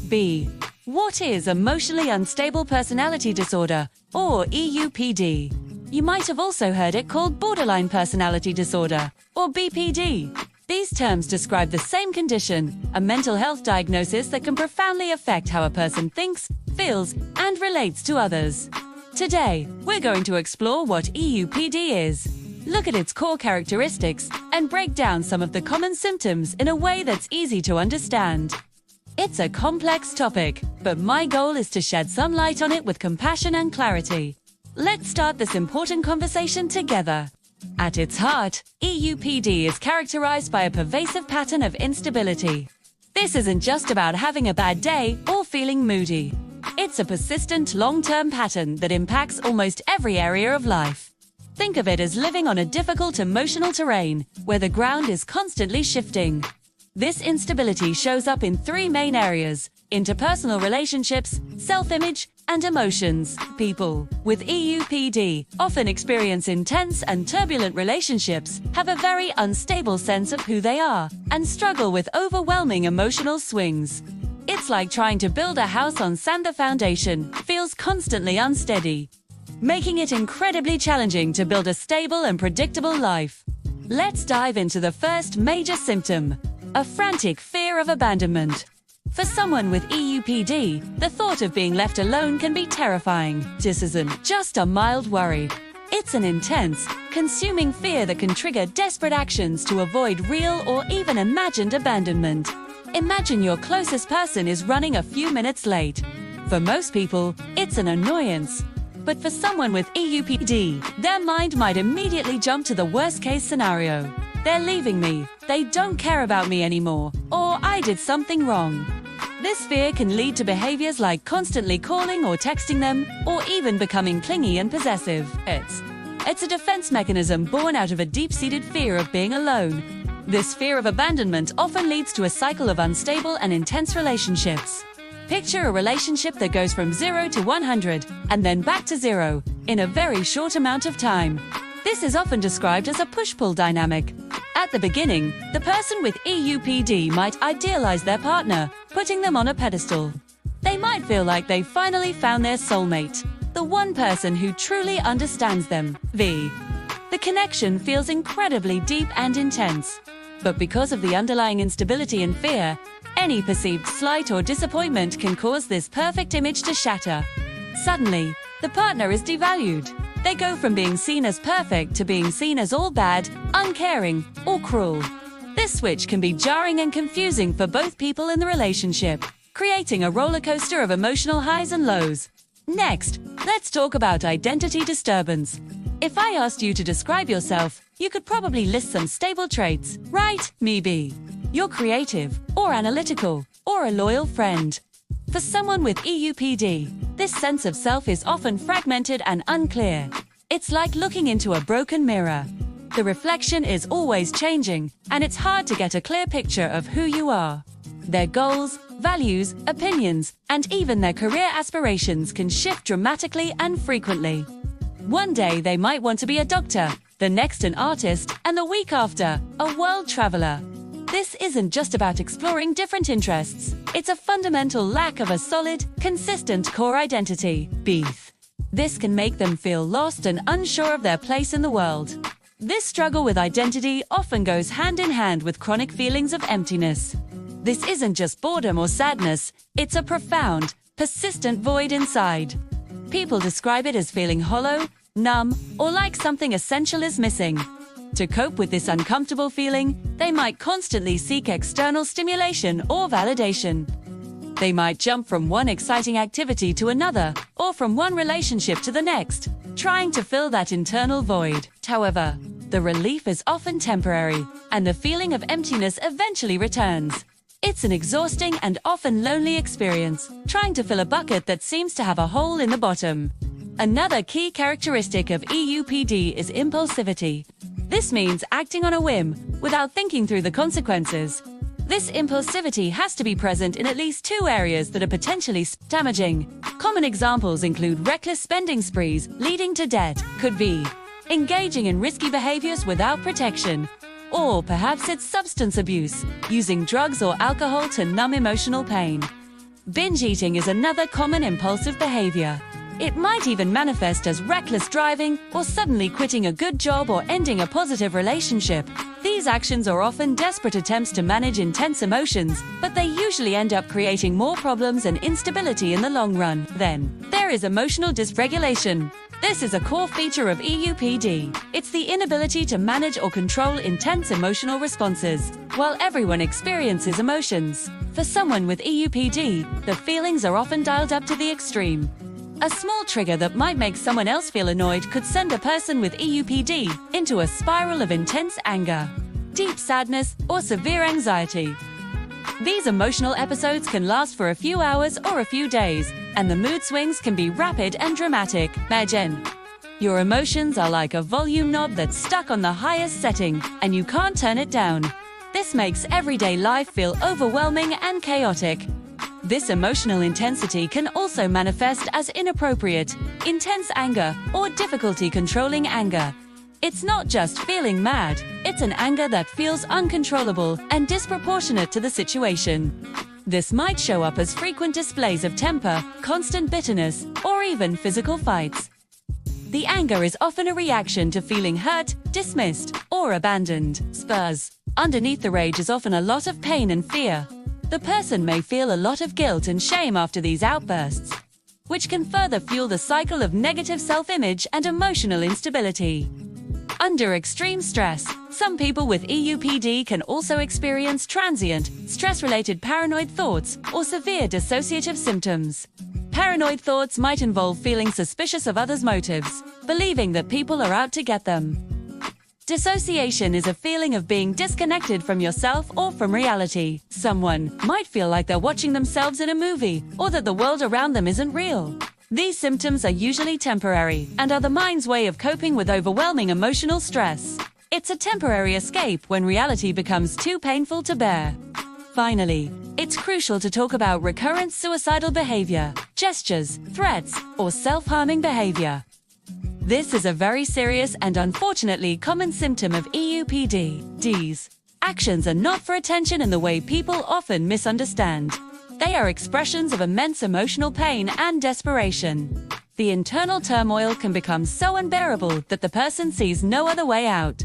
B. What is emotionally unstable personality disorder, or EUPD? You might have also heard it called borderline personality disorder, or BPD. These terms describe the same condition, a mental health diagnosis that can profoundly affect how a person thinks, feels, and relates to others. Today, we're going to explore what EUPD is, look at its core characteristics, and break down some of the common symptoms in a way that's easy to understand. It's a complex topic, but my goal is to shed some light on it with compassion and clarity. Let's start this important conversation together. At its heart, EUPD is characterized by a pervasive pattern of instability. This isn't just about having a bad day or feeling moody. It's a persistent, long-term pattern that impacts almost every area of life. Think of it as living on a difficult emotional terrain, where the ground is constantly shifting. This instability shows up in three main areas: interpersonal relationships, self-image, and emotions. People with EUPD often experience intense and turbulent relationships, have a very unstable sense of who they are, and struggle with overwhelming emotional swings. It's like trying to build a house on sand. The foundation feels constantly unsteady, making it incredibly challenging to build a stable and predictable life. Let's dive into the first major symptom: a frantic fear of abandonment. For someone with EUPD, the thought of being left alone can be terrifying. This isn't just a mild worry. It's an intense, consuming fear that can trigger desperate actions to avoid real or even imagined abandonment. Imagine your closest person is running a few minutes late. For most people, it's an annoyance. But for someone with EUPD, their mind might immediately jump to the worst-case scenario. They're leaving me, they don't care about me anymore, or I did something wrong. This fear can lead to behaviors like constantly calling or texting them, or even becoming clingy and possessive. It's a defense mechanism born out of a deep-seated fear of being alone. This fear of abandonment often leads to a cycle of unstable and intense relationships. Picture a relationship that goes from 0 to 100, and then back to 0, in a very short amount of time. This is often described as a push-pull dynamic. At the beginning, the person with EUPD might idealize their partner, putting them on a pedestal. They might feel like they finally found their soulmate, the one person who truly understands them. The connection feels incredibly deep and intense. But because of the underlying instability and fear, any perceived slight or disappointment can cause this perfect image to shatter. Suddenly, the partner is devalued. They go from being seen as perfect to being seen as all bad, uncaring, or cruel. This switch can be jarring and confusing for both people in the relationship, creating a roller coaster of emotional highs and lows. Next, let's talk about identity disturbance. If I asked you to describe yourself, you could probably list some stable traits, right? Maybe you're creative, or analytical, or a loyal friend. For someone with EUPD, this sense of self is often fragmented and unclear. It's like looking into a broken mirror. The reflection is always changing, and it's hard to get a clear picture of who you are. Their goals, values, opinions, and even their career aspirations can shift dramatically and frequently. One day they might want to be a doctor, the next an artist, and the week after, a world traveler. This isn't just about exploring different interests. It's a fundamental lack of a solid, consistent core identity. This can make them feel lost and unsure of their place in the world. This struggle with identity often goes hand in hand with chronic feelings of emptiness. This isn't just boredom or sadness, it's a profound, persistent void inside. People describe it as feeling hollow, numb, or like something essential is missing. To cope with this uncomfortable feeling, they might constantly seek external stimulation or validation. They might jump from one exciting activity to another, or from one relationship to the next, trying to fill that internal void. However, the relief is often temporary, and the feeling of emptiness eventually returns. It's an exhausting and often lonely experience, trying to fill a bucket that seems to have a hole in the bottom. Another key characteristic of EUPD is impulsivity. This means acting on a whim, without thinking through the consequences. This impulsivity has to be present in at least two areas that are potentially damaging. Common examples include reckless spending sprees leading to debt, could be engaging in risky behaviors without protection, or perhaps it's substance abuse, using drugs or alcohol to numb emotional pain. Binge eating is another common impulsive behavior. It might even manifest as reckless driving or suddenly quitting a good job or ending a positive relationship. These actions are often desperate attempts to manage intense emotions, but they usually end up creating more problems and instability in the long run. Then, there is emotional dysregulation. This is a core feature of EUPD. It's the inability to manage or control intense emotional responses. While everyone experiences emotions, for someone with EUPD, the feelings are often dialed up to the extreme. A small trigger that might make someone else feel annoyed could send a person with EUPD into a spiral of intense anger, deep sadness, or severe anxiety. These emotional episodes can last for a few hours or a few days, and the mood swings can be rapid and dramatic. Imagine your emotions are like a volume knob that's stuck on the highest setting, and you can't turn it down. This makes everyday life feel overwhelming and chaotic. This emotional intensity can also manifest as inappropriate, intense anger, or difficulty controlling anger. It's not just feeling mad, it's an anger that feels uncontrollable and disproportionate to the situation. This might show up as frequent displays of temper, constant bitterness, or even physical fights. The anger is often a reaction to feeling hurt, dismissed, or abandoned. Spurs. Underneath the rage is often a lot of pain and fear. The person may feel a lot of guilt and shame after these outbursts, which can further fuel the cycle of negative self-image and emotional instability. Under extreme stress, some people with EUPD can also experience transient, stress-related paranoid thoughts or severe dissociative symptoms. Paranoid thoughts might involve feeling suspicious of others' motives, believing that people are out to get them. Dissociation is a feeling of being disconnected from yourself or from reality. Someone might feel like they're watching themselves in a movie, or that the world around them isn't real. These symptoms are usually temporary and are the mind's way of coping with overwhelming emotional stress. It's a temporary escape when reality becomes too painful to bear. Finally, it's crucial to talk about recurrent suicidal behavior, gestures, threats, or self-harming behavior. This is a very serious and unfortunately common symptom of EUPD. These actions are not for attention in the way people often misunderstand. They are expressions of immense emotional pain and desperation. The internal turmoil can become so unbearable that the person sees no other way out.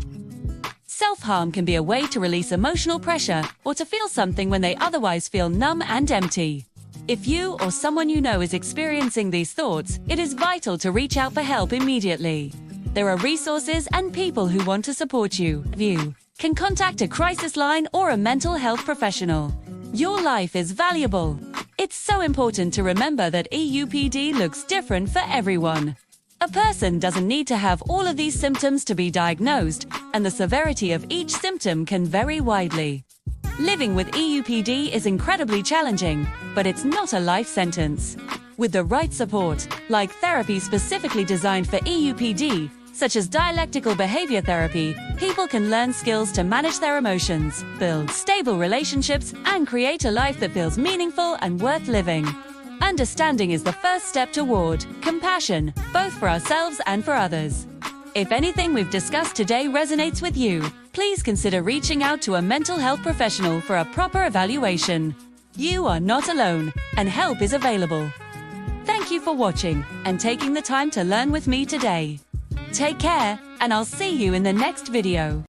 Self-harm can be a way to release emotional pressure or to feel something when they otherwise feel numb and empty. If you or someone you know is experiencing these thoughts, it is vital to reach out for help immediately. There are resources and people who want to support you. You can contact a crisis line or a mental health professional. Your life is valuable. It's so important to remember that EUPD looks different for everyone. A person doesn't need to have all of these symptoms to be diagnosed, and the severity of each symptom can vary widely. Living with EUPD is incredibly challenging, but it's not a life sentence. With the right support, like therapy specifically designed for EUPD, such as dialectical behavior therapy, people can learn skills to manage their emotions, build stable relationships, and create a life that feels meaningful and worth living. Understanding is the first step toward compassion, both for ourselves and for others. If anything we've discussed today resonates with you, please consider reaching out to a mental health professional for a proper evaluation. You are not alone, and help is available. Thank you for watching and taking the time to learn with me today. Take care, and I'll see you in the next video.